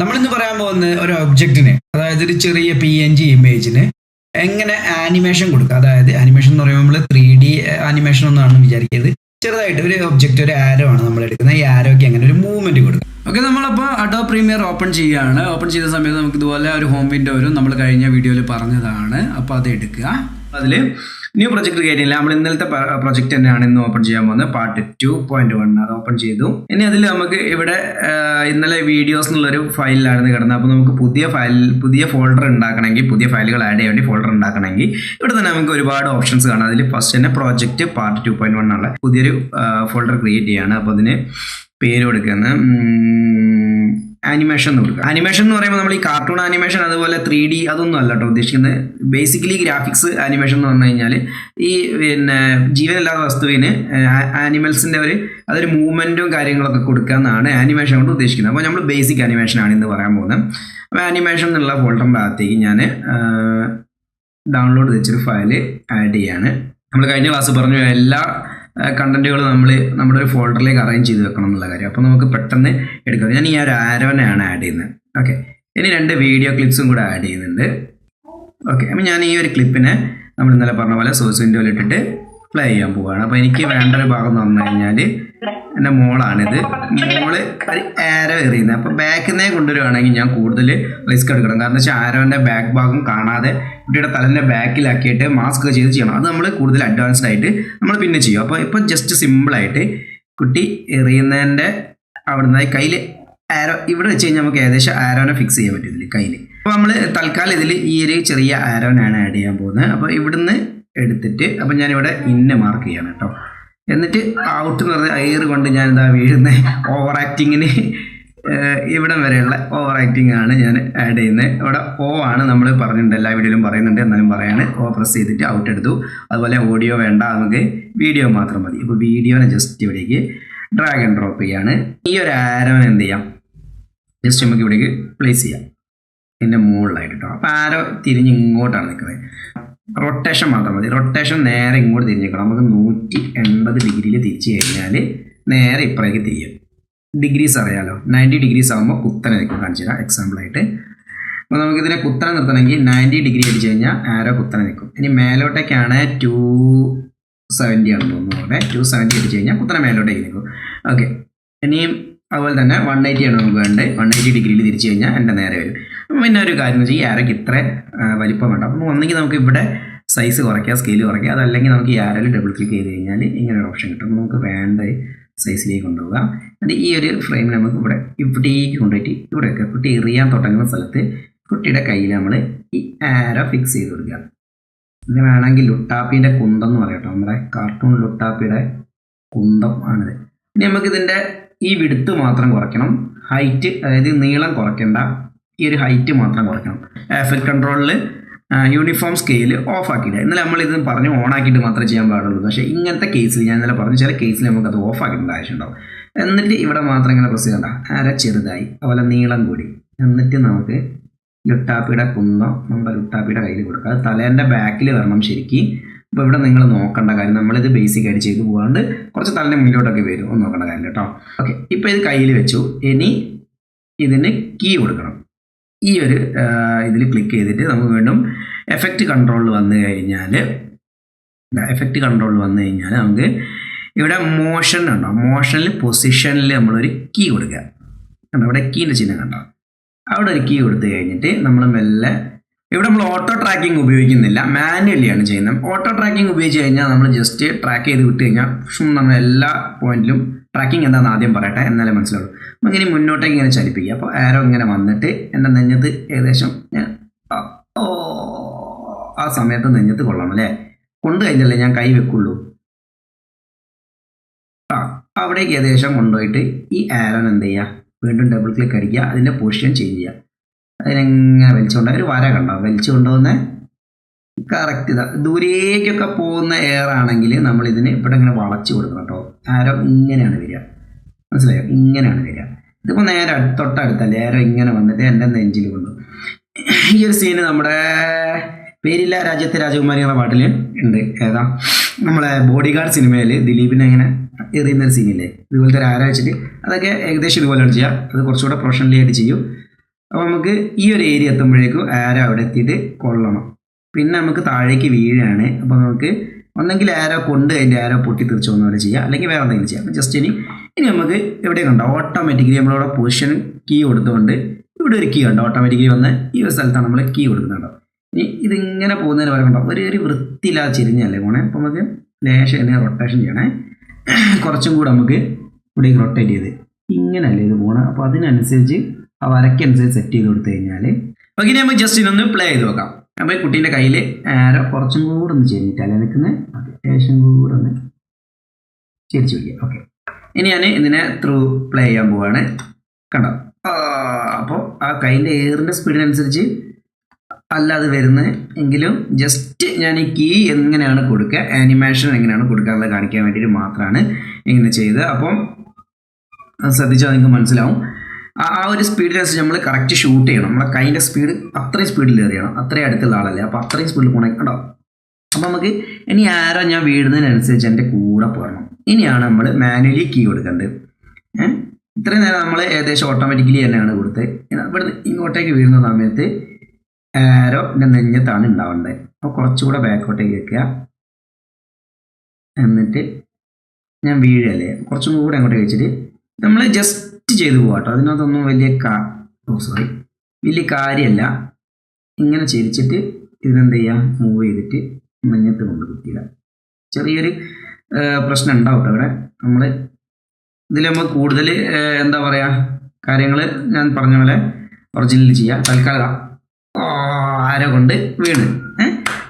നമ്മളിന്ന് പറയാൻ പോകുന്ന ഒരു ഒബ്ജക്റ്റിന്, അതായത് ഒരു ചെറിയ PNG ഇമേജിന് എങ്ങനെ ആനിമേഷൻ കൊടുക്കുക. അതായത് ആനിമേഷൻ എന്ന് പറയുമ്പോൾ നമ്മൾ 3D ആനിമേഷൻ ഒന്നാണെന്ന് വിചാരിക്കരുത്. ചെറുതായിട്ട് ഒരു ഒബ്ജക്റ്റ്, ഒരു ആരോ ആണ് നമ്മൾ എടുക്കുന്നത്. ഈ ആരോയ്ക്ക് അങ്ങനെ ഒരു മൂവ്മെന്റ് കൊടുക്കുക. ഓക്കെ, നമ്മളപ്പോൾ അഡോബ് പ്രീമിയർ ഓപ്പൺ ചെയ്യുകയാണ്. ഓപ്പൺ ചെയ്ത സമയത്ത് നമുക്ക് ഇതുപോലെ ഒരു ഹോം വിൻഡോ വരും. നമ്മൾ കഴിഞ്ഞ വീഡിയോയിൽ പറഞ്ഞതാണ്. അപ്പോൾ അത് എടുക്കുക. അതിൽ ന്യൂ പ്രൊജക്ട് കയറ്റിയില്ല. നമ്മൾ ഇന്നലത്തെ പ്രൊജക്ട് തന്നെയാണ് ഇന്ന് ഓപ്പൺ ചെയ്യാൻ പോകുന്നത്. പാർട്ട് 2.1 അത് ഓപ്പൺ ചെയ്തു. ഇനി അതിൽ നമുക്ക് ഇവിടെ ഇന്നലെ വീഡിയോസ് എന്നുള്ളൊരു ഫയലിലായിരുന്നു കിടന്നത്. അപ്പോൾ നമുക്ക് പുതിയ ഫോൾഡർ ഉണ്ടാക്കണമെങ്കിൽ, പുതിയ ഫയലുകൾ ആഡ് ചെയ്യാൻ വേണ്ടി ഫോൾഡർ ഉണ്ടാക്കണമെങ്കിൽ ഇവിടെ തന്നെ നമുക്ക് ഒരുപാട് ഓപ്ഷൻസ് കാണാം. അതിൽ ഫസ്റ്റ് തന്നെ പ്രോജക്റ്റ് പാർട്ട് 2.1 ഉള്ള പുതിയൊരു ഫോൾഡർ ക്രിയേറ്റ് ചെയ്യാണ്. അപ്പോൾ അതിന് പേര് കൊടുക്കുന്ന ആനിമേഷൻ എന്ന് കൊടുക്കുക. ആനിമേഷൻ എന്ന് പറയുമ്പോൾ നമ്മൾ ഈ കാർട്ടൂൺ ആനിമേഷൻ അതുപോലെ 3D അതൊന്നും അല്ല കേട്ടോ ഉദ്ദേശിക്കുന്നത്. ബേസിക്കലി ഗ്രാഫിക്സ് ആനിമേഷൻ എന്ന് പറഞ്ഞു കഴിഞ്ഞാൽ ഈ ജീവനില്ലാത്ത വസ്തുവിന് ആനിമൽസിൻ്റെ അതൊരു മൂവ്മെൻറ്റും കാര്യങ്ങളൊക്കെ കൊടുക്കുക എന്നാണ് ആനിമേഷൻ കൊണ്ട് ഉദ്ദേശിക്കുന്നത്. അപ്പോൾ നമ്മൾ ബേസിക് ആനിമേഷനാണ് ഇന്ന് പറയാൻ പോകുന്നത്. അപ്പോൾ ആനിമേഷൻ എന്നുള്ള ഫോൾഡറിൻ്റെ അകത്തേക്ക് ഞാൻ ഡൗൺലോഡ് വെച്ചൊരു ഫയൽ ആഡ് ചെയ്യാണ്. നമ്മൾ കഴിഞ്ഞ ക്ലാസ് പറഞ്ഞു എല്ലാ കണ്ടന്റുകൾ നമ്മുടെ ഒരു ഫോൾഡറിലേക്ക് അറേഞ്ച് ചെയ്ത് വെക്കണം എന്നുള്ള കാര്യം. അപ്പോൾ നമുക്ക് പെട്ടെന്ന് എടുക്കാം. ഞാൻ ഈ ഒരു ആരോനെയാണ് ആഡ് ചെയ്യുന്നത്. ഓക്കെ, ഇനി 2 വീഡിയോ ക്ലിപ്സും കൂടെ ആഡ് ചെയ്യുന്നുണ്ട്. ഓക്കെ, അപ്പം ഞാൻ ഈ ഒരു ക്ലിപ്പിനെ നമ്മൾ ഇന്നലെ പറഞ്ഞ പോലെ സോഴ്സ് വിൻഡോയിൽ ഇട്ടിട്ട് പ്ലേ ചെയ്യാൻ പോവുകയാണ്. അപ്പോൾ എനിക്ക് വേണ്ട ഒരു ഭാഗം എന്ന് പറഞ്ഞു കഴിഞ്ഞാൽ എൻ്റെ മോളാണിത്. മോള് ഒരു ആരോ എറിയുന്നത്. അപ്പോൾ ബാക്കിൽ നിന്നേ കൊണ്ടുവരുവാണെങ്കിൽ ഞാൻ കൂടുതൽ റിസ്ക് എടുക്കണം. കാരണം വെച്ചാൽ ആരോൻ്റെ ബാക്ക് ഭാഗം കാണാതെ കുട്ടിയുടെ തലൻ്റെ ബാക്കിലാക്കിയിട്ട് മാസ്ക് ചെയ്ത് ചെയ്യണം. അത് നമ്മൾ കൂടുതൽ അഡ്വാൻസ്ഡ് ആയിട്ട് നമ്മൾ പിന്നെ ചെയ്യും. അപ്പോൾ ഇപ്പോൾ ജസ്റ്റ് സിമ്പിളായിട്ട് കുട്ടി എറിയുന്നതിൻ്റെ അവിടുന്ന് കയ്യിൽ ആരോ ഇവിടെ വെച്ച് കഴിഞ്ഞാൽ നമുക്ക് ഏകദേശം ആരോനെ ഫിക്സ് ചെയ്യാൻ പറ്റും ഇതിൽ കയ്യിൽ. അപ്പോൾ നമ്മൾ തൽക്കാലം ഇതിൽ ഈ ഒരു ചെറിയ ആരോനാണ് ആഡ് ചെയ്യാൻ പോകുന്നത്. അപ്പോൾ ഇവിടുന്ന് എടുത്തിട്ട് അപ്പോൾ ഞാനിവിടെ ഇന്ന മാർക്ക് ചെയ്യണം കേട്ടോ. എന്നിട്ട് ഔട്ട് എന്ന് പറഞ്ഞാൽ എയർ കൊണ്ട് ഞാൻ എന്താ വീഴുന്നത് ഓവർ ആക്ടിങ്ങിന് ഇവിടം വരെയുള്ള ഓവർ ആക്ടിങ് ആണ് ഞാൻ ആഡ് ചെയ്യുന്നത്. ഇവിടെ ആണ് നമ്മൾ പറഞ്ഞിട്ടുണ്ട്, എല്ലാ വീഡിയോയിലും പറയുന്നുണ്ട്, എന്നാലും പറയാണ്. പ്രസ് ചെയ്തിട്ട് ഔട്ട് എടുത്തു. അതുപോലെ ഓഡിയോ വേണ്ട, നമുക്ക് വീഡിയോ മാത്രം മതി. ഇപ്പോൾ വീഡിയോനെ ജസ്റ്റ് ഇവിടേക്ക് ഡ്രാഗ് ആൻഡ് ഡ്രോപ്പ് ചെയ്യാണ്. ഈ ഒരു ആരോനെ എന്ത് ചെയ്യാം, ജസ്റ്റ് നമുക്ക് ഇവിടേക്ക് പ്ലേസ് ചെയ്യാം ഇതിൻ്റെ മുകളിലായിട്ട് കേട്ടോ. അപ്പോൾ ആരോ തിരിഞ്ഞ് ഇങ്ങോട്ടാണ് നിൽക്കുന്നത്. റൊട്ടേഷൻ മാത്രം മതി. റൊട്ടേഷൻ നേരെ ഇങ്ങോട്ട് തിരിഞ്ഞേക്കണം. നമുക്ക് 180 ഡിഗ്രിയിൽ തിരിച്ചു കഴിഞ്ഞാൽ നേരെ ഇപ്പുറേക്ക് തിരിയും. ഡിഗ്രീസ് അറിയാലോ, 90 ഡിഗ്രീസ് ആകുമ്പോൾ കുത്തനെ നിൽക്കും. കാണിച്ചു തരാം എക്സാമ്പിളായിട്ട്. അപ്പോൾ നമുക്കിതിനെ കുത്തനെ നിർത്തണമെങ്കിൽ 90 ഡിഗ്രി അടിച്ചു കഴിഞ്ഞാൽ ആരോ കുത്തനെ നിൽക്കും. ഇനി മേലോട്ടേക്കാണ് 270 ആണെന്ന് തോന്നുന്നു. അവിടെ 270 അടിച്ചു കഴിഞ്ഞാൽ കുത്തനെ മേലോട്ടേക്ക് നിൽക്കും. ഓക്കെ, ഇനിയും അതുപോലെ തന്നെ 180 ആണ് നമുക്ക് വേണ്ടത്. 180 ഡിഗ്രിയിൽ തിരിച്ചു കഴിഞ്ഞാൽ എൻ്റെ നേരെ വരും. പിന്നെ ഒരു കാര്യം എന്ന് വെച്ചാൽ ഈ ആരോയ്ക്ക് ഇത്ര വലിപ്പം വേണ്ട. അപ്പം ഒന്നെങ്കിൽ നമുക്ക് ഇവിടെ സൈസ് കുറയ്ക്കുക, സ്കെയിൽ കുറയ്ക്കുക. അതല്ലെങ്കിൽ നമുക്ക് ഈ ആരോയിൽ ഡബിൾ ക്ലിക്ക് ചെയ്ത് കഴിഞ്ഞാൽ ഇങ്ങനെ ഒരു ഓപ്ഷൻ കിട്ടും. നമുക്ക് വേണ്ട സൈസിലേക്ക് കൊണ്ടുപോകുക. എന്നിട്ട് ഈ ഒരു ഫ്രെയിം നമുക്ക് ഇവിടേക്ക് കൊണ്ടുപോയിട്ട് ഇവിടെ വെക്കുക. കുട്ടി എറിയാൻ തുടങ്ങുന്ന സ്ഥലത്ത് കുട്ടിയുടെ കയ്യിൽ നമ്മൾ ഈ ആരോ ഫിക്സ് ചെയ്ത് കൊടുക്കുക. ഇത് വേണമെങ്കിൽ ലുട്ടാപ്പിൻ്റെ കുന്തം എന്ന് പറയാം കേട്ടോ. നമ്മുടെ കാർട്ടൂൺ ലുട്ടാപ്പിയുടെ കുന്തം ആണിത്. ഇനി നമുക്കിതിൻ്റെ ഈ വിഡ്ത്ത് മാത്രം കുറയ്ക്കണം, ഹൈറ്റ് അതായത് നീളം കുറയ്ക്കേണ്ട, ഈ ഒരു ഹൈറ്റ് മാത്രം കുറയ്ക്കണം. എഫക്ട് കൺട്രോളിൽ യൂണിഫോം സ്കെയിൽ ഓഫ് ആക്കിയില്ല. ഇന്നലെ നമ്മളിത് പറഞ്ഞു ഓൺ ആക്കിയിട്ട് മാത്രമേ ചെയ്യാൻ പാടുള്ളൂ. പക്ഷേ ഇങ്ങനത്തെ കേസിൽ ഞാൻ ഇന്നലെ പറഞ്ഞു ചില കേസിൽ നമുക്കത് ഓഫ് ആക്കിയിട്ടുണ്ട് ആവശ്യമുണ്ടാവും. എന്നിട്ട് ഇവിടെ മാത്രം ഇങ്ങനെ പ്രസ് ചെയ്യണ്ട, അര ചെറുതായി, അതുപോലെ നീളം കൂടി. എന്നിട്ട് നമുക്ക് ലുട്ടാപ്പിയുടെ കുന്തം നമ്മുടെ ലുട്ടാപ്പിയുടെ കയ്യിൽ കൊടുക്കുക. അത് തലേൻ്റെ ബാക്കിൽ വരണം ശരിക്കും. അപ്പോൾ ഇവിടെ നിങ്ങൾ നോക്കേണ്ട കാര്യം, നമ്മളിത് ബേസിക് ആയിട്ട് ചെയ്ത് പോകാണ്ട് കുറച്ച് തലേൻ്റെ മുന്നിലോട്ടൊക്കെ വരും, ഒന്നും നോക്കേണ്ട കാര്യം കേട്ടോ. ഓക്കെ, ഇപ്പോൾ ഇത് കയ്യിൽ വെച്ചു. ഇനി ഇതിന് കീ കൊടുക്കണം. ഈ ഒരു ഇതിൽ ക്ലിക്ക് ചെയ്തിട്ട് നമുക്ക് വീണ്ടും എഫക്റ്റ് കൺട്രോളിൽ വന്നു കഴിഞ്ഞാൽ നമുക്ക് ഇവിടെ മോഷൻ ഉണ്ടോ, മോഷനിൽ പൊസിഷനിൽ നമ്മളൊരു കീ കൊടുക്കുക. കണ്ടോ, ഇവിടെ കീൻ്റെ ചിഹ്നം കണ്ടോ, അവിടെ ഒരു കീ കൊടുത്തു കഴിഞ്ഞിട്ട് നമ്മൾ മെല്ലെ ഇവിടെ നമ്മൾ ഓട്ടോ ട്രാക്കിംഗ് ഉപയോഗിക്കുന്നില്ല, മാനുവലിയാണ് ചെയ്യുന്നത്. ഓട്ടോ ട്രാക്കിംഗ് ഉപയോഗിച്ച് കഴിഞ്ഞാൽ നമ്മൾ ജസ്റ്റ് ട്രാക്ക് ചെയ്ത് വിട്ട് കഴിഞ്ഞാൽ നമ്മൾ എല്ലാ പോയിന്റിലും ട്രാക്കിംഗ് എന്താണെന്ന് ആദ്യം പറയട്ടെ, എന്നാലേ മനസ്സിലാവുള്ളൂ. അപ്പം ഇങ്ങനെ മുന്നോട്ടേക്ക് ഇങ്ങനെ ചലിപ്പിക്കുക. അപ്പോൾ ആരോ ഇങ്ങനെ വന്നിട്ട് എൻ്റെ നെഞ്ഞത്ത് ഏകദേശം ആ സമയത്ത് നെഞ്ഞത്ത് കൊള്ളണം അല്ലേ. കൊണ്ടു കഴിഞ്ഞല്ലേ ഞാൻ കൈ വെക്കുള്ളൂ. അവിടേക്ക് ഏകദേശം കൊണ്ടുപോയിട്ട് ഈ ആരോൻ എന്ത് ചെയ്യുക, വീണ്ടും ഡബിൾ ക്ലിക്ക് അടിക്കുക, അതിൻ്റെ പൊസിഷൻ ചേഞ്ച് ചെയ്യുക. അതിനെങ്ങനെ വലിച്ചുകൊണ്ട് ഒരു വര കണ്ടോ, വലിച്ചു കൊണ്ടുപോകുന്ന കറക്റ്റ് ഇതാ. ദൂരേക്കൊക്കെ പോകുന്ന എയർ ആണെങ്കിൽ നമ്മളിതിന് ഇവിടെ ഇങ്ങനെ വളച്ച് കൊടുക്കണം കേട്ടോ. ആരോ ഇങ്ങനെയാണ് വരിക, മനസ്സിലായോ, ഇങ്ങനെയാണ് വരിക. ഇതിപ്പോൾ നേരെ തൊട്ടടുത്തല്ലേ, ആരോ ഇങ്ങനെ വന്നിട്ട് എൻ്റെ നെഞ്ചിൽ കൊണ്ടു. ഈ ഒരു സീന് നമ്മുടെ പേരില്ല രാജ്യത്തെ രാജകുമാരി എന്ന പാട്ടിൽ ഉണ്ട്. ഏതാ, നമ്മളെ ബോഡി ഗാർഡ് സിനിമയിൽ ദിലീപിനെ ഇങ്ങനെ എറിയുന്നൊരു സീനില്ലേ, ഇതുപോലത്തെ ഒരു ആരോ വെച്ചിട്ട് അതൊക്കെ ഏകദേശം ഇതുപോലെയാണ് ചെയ്യുക. അത് കുറച്ചുകൂടെ പ്രൊഫഷണലി ആയിട്ട് ചെയ്യും. അപ്പോൾ നമുക്ക് ഈ ഒരു ഏരിയ എത്തുമ്പോഴേക്കും ആരോ അവിടെ എത്തിയിട്ട് കൊള്ളണം. പിന്നെ നമുക്ക് താഴേക്ക് വീഴാണ്. അപ്പോൾ നമുക്ക് ഒന്നെങ്കിൽ ആരോ കൊണ്ട് അതിൻ്റെ ആരോ പൊട്ടി തെറിച്ചോന്ന് പോലെ ചെയ്യാം, അല്ലെങ്കിൽ വേറെ എന്തെങ്കിലും ചെയ്യാം. അപ്പോൾ ജസ്റ്റ് ഇനി നമുക്ക് എവിടെ കണ്ടോ ഓട്ടോമാറ്റിക്കലി നമ്മളിവിടെ പൊസിഷൻ കീ കൊടുത്തുകൊണ്ട് ഇവിടെ ഒരു കീ കണ്ടോ ഓട്ടോമാറ്റിക്കലി വന്ന് ഈ ഒരു സ്ഥലത്താണ് നമ്മൾ കീ കൊടുക്കുന്നുണ്ടോ. ഇനി ഇതിങ്ങനെ പോകുന്നതിന് വരെ കണ്ടോ ഒരു വൃത്തിയില്ലാതെ ചെരിഞ്ഞല്ലേ പോണേ. അപ്പോൾ നമുക്ക് ലേശം ഇതിനെ റൊട്ടേഷൻ ചെയ്യണേ. കുറച്ചും കൂടെ നമുക്ക് ഇവിടെ റൊട്ടേറ്റ് ചെയ്ത് ഇങ്ങനെയല്ലേ ഇത് പോകണം. അപ്പോൾ അതിനനുസരിച്ച് ആ വരയ്ക്കനുസരിച്ച് സെറ്റ് ചെയ്ത് കൊടുത്തു കഴിഞ്ഞാൽ ഓക്കെ. ഇനി നമുക്ക് ജസ്റ്റ് ഇതൊന്ന് പ്ലേ ചെയ്ത് നോക്കാം. അപ്പോൾ കുട്ടീൻ്റെ കയ്യിൽ ആരോ കുറച്ചും കൂടെ ഒന്ന് ചെരിഞ്ഞിട്ടല്ലേ നിൽക്കുന്നത്. ഓക്കെ, ലേശം കൂടെ ഒന്ന് ചെരിച്ച് വയ്ക്കുക. ഓക്കെ, ഇനി ഞാൻ ഇതിനെ ത്രൂ പ്ലേ ചെയ്യാൻ പോവാണ്. കണ്ടോ, അപ്പോൾ ആ കൈൻ്റെ എയറിൻ്റെ സ്പീഡിനനുസരിച്ച് അല്ല അത് വരുന്നത് എങ്കിലും ജസ്റ്റ് ഞാൻ ഈ കീ എങ്ങനെയാണ് കൊടുക്കുക, ആനിമേഷൻ എങ്ങനെയാണ് കൊടുക്കുക എന്നുള്ളത് കാണിക്കാൻ വേണ്ടിയിട്ട് മാത്രമാണ് ഇങ്ങനെ ചെയ്തത്. അപ്പം ശ്രദ്ധിച്ചാൽ നിങ്ങൾക്ക് മനസ്സിലാവും. ആ ഒരു സ്പീഡിനനുസരിച്ച് നമ്മൾ കറക്റ്റ് ഷൂട്ട് ചെയ്യണം. നമ്മളെ കൈൻ്റെ സ്പീഡ് അത്രയും സ്പീഡിൽ എറിയണം. അത്രയും അടുത്തുള്ള ആളല്ലേ, അപ്പോൾ അത്രയും സ്പീഡിൽ പോകണം. കണ്ടോ, അപ്പോൾ നമുക്ക് ഇനി ആരോ ഞാൻ വീഴുന്നതിനനുസരിച്ച് എൻ്റെ കൂടെ പോകണം. ഇനിയാണ് നമ്മൾ മാനുവലി കീ കൊടുക്കേണ്ടത്. ഇത്രയും നേരം നമ്മൾ ഏകദേശം ഓട്ടോമാറ്റിക്കലി തന്നെയാണ് കൊടുത്തത്. ഇവിടെ ഇങ്ങോട്ടേക്ക് വീഴുന്ന സമയത്ത് ആരോ എൻ്റെ നെഞ്ഞത്താണ് ഉണ്ടാവേണ്ടത്. അപ്പോൾ കുറച്ചുകൂടെ ബാക്കോട്ടേക്ക് വെക്കുക. എന്നിട്ട് ഞാൻ വീഴല്ലേ, കുറച്ചും കൂടെ അങ്ങോട്ടേക്ക് വെച്ചിട്ട് നമ്മൾ ജസ്റ്റ് ചെയ്തു പോകാട്ടോ. അതിനകത്തൊന്നും വലിയ കാര്യമല്ല. ഇങ്ങനെ ചിരിച്ചിട്ട് ഇതിനെന്ത് ചെയ്യാം, മൂവ് ചെയ്തിട്ട് നെഞ്ഞത്ത് കൊണ്ട് കുത്തിയിടാം. ചെറിയൊരു പ്രശ്നം ഉണ്ടാവും കേട്ടോ ഇവിടെ. നമ്മൾ ഇതിൽ നമ്മൾ കൂടുതൽ എന്താ പറയുക കാര്യങ്ങൾ ഞാൻ പറഞ്ഞ പോലെ ഒറിജിനൽ ചെയ്യാം. തൽക്കാലം ആരോ കൊണ്ട് വീണ്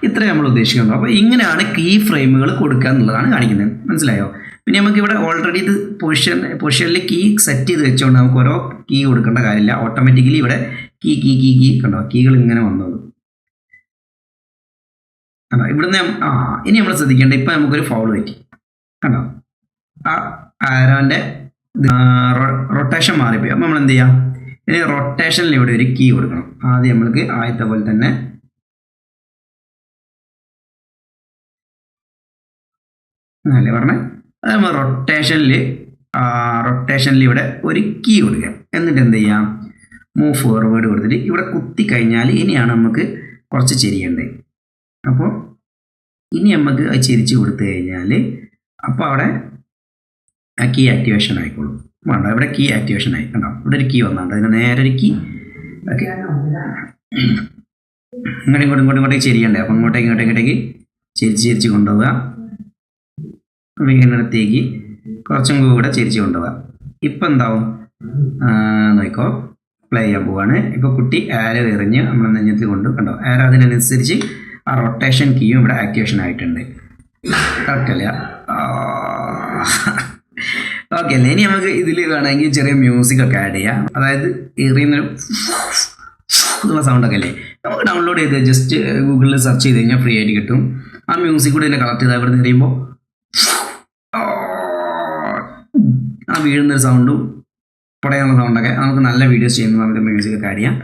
ഇത്രയും നമ്മൾ ഉദ്ദേശിക്കുന്നത്. അപ്പോൾ ഇങ്ങനെയാണ് കീ ഫ്രെയിമുകൾ കൊടുക്കുക എന്നുള്ളതാണ് കാണിക്കുന്നത്. മനസ്സിലായോ? പിന്നെ നമുക്ക് ഇവിടെ ഓൾറെഡി ഇത് പൊസിഷനിൽ കീ സെറ്റ് ചെയ്ത് വെച്ചുകൊണ്ട് നമുക്ക് ഓരോ കീ കൊടുക്കേണ്ട കാര്യമില്ല. ഓട്ടോമാറ്റിക്കലി ഇവിടെ കീ കണ്ടോ, കീകൾ ഇങ്ങനെ വന്നോളൂ. കണ്ടോ, ഇവിടുന്ന് ഇനി നമ്മൾ ശ്രദ്ധിക്കേണ്ടത് ഇപ്പം നമുക്കൊരു ഫൗൾ പറ്റി. കണ്ടോ, ആ ആരോൻ്റെ റൊട്ടേഷൻ മാറിപ്പോയി. അപ്പം നമ്മൾ എന്ത് ചെയ്യാം, ഇനി റൊട്ടേഷനിൽ ഇവിടെ ഒരു കീ കൊടുക്കണം. ആദ്യം നമ്മൾക്ക് ആദ്യത്തെ പോലെ തന്നെ അല്ലേ പറഞ്ഞേ, അത് നമ്മൾ റൊട്ടേഷനിൽ ഇവിടെ ഒരു കീ കൊടുക്കുക. എന്നിട്ട് എന്ത് ചെയ്യാം, മൂവ് ഫോർവേഡ് കൊടുത്തിട്ട് ഇവിടെ കുത്തി കഴിഞ്ഞാൽ ഇനിയാണ് നമുക്ക് കുറച്ച് ചെരിയേണ്ടത്. അപ്പോൾ ഇനി നമുക്ക് അത് ചെരിച്ച് കൊടുത്തു കഴിഞ്ഞാൽ അപ്പോൾ അവിടെ ആ കീ ആക്ടിവേഷൻ ആയിക്കോളും. വേണ്ട, ഇവിടെ കീ ആക്ടിവേഷൻ ആയി. കണ്ടോ, ഇവിടെ ഒരു കീ വന്നുണ്ട്. അതിന് നേരെ ഒരു കീ ഓക്കെ ഇങ്ങോട്ടേക്ക് ചെരിയണ്ടേ. അപ്പോൾ ഇങ്ങോട്ടേക്ക് ചെരിച്ച് കൊണ്ടുപോവുക. വീടിനടുത്തേക്ക് കുറച്ചും കൂടെ ചെരിച്ച് കൊണ്ടുപോവുക. ഇപ്പം എന്താവും നോക്കോ, പ്ലേ ചെയ്യാൻ പോവാണ്. ഇപ്പോൾ കുട്ടി ആരോ എറിഞ്ഞ് നമ്മൾ നെഞ്ഞത്തിൽ കൊണ്ട് കണ്ടോ, ആരോ അതിനനുസരിച്ച് ആ റൊട്ടേഷൻ കീയും ഇവിടെ ആക്ടിവേഷൻ ആയിട്ടുണ്ട്. കറക്റ്റല്ല? ഓക്കെ അല്ലേ? ഇനി നമുക്ക് ഇതിൽ വേണമെങ്കിൽ ചെറിയ മ്യൂസിക് ഒക്കെ ആഡ് ചെയ്യാം. അതായത് എറിയുന്നൊരു എന്നുള്ള സൗണ്ടൊക്കെ അല്ലേ, നമുക്ക് ഡൗൺലോഡ് ചെയ്ത് ജസ്റ്റ് ഗൂഗിളിൽ സെർച്ച് ചെയ്ത് കഴിഞ്ഞാൽ ഫ്രീ ആയിട്ട് കിട്ടും. ആ മ്യൂസിക് കൂടെ ഇതിനെ കളക്ട് ചെയ്താൽ ഇവിടെ നിന്ന് എറിയുമ്പോൾ ആ വീഴുന്നൊരു സൗണ്ടും പടയുള്ള സൗണ്ടൊക്കെ നമുക്ക് നല്ല വീഡിയോസ് ചെയ്യുമ്പോൾ നമുക്ക് മ്യൂസിക് ഒക്കെ ആഡ് ചെയ്യാം.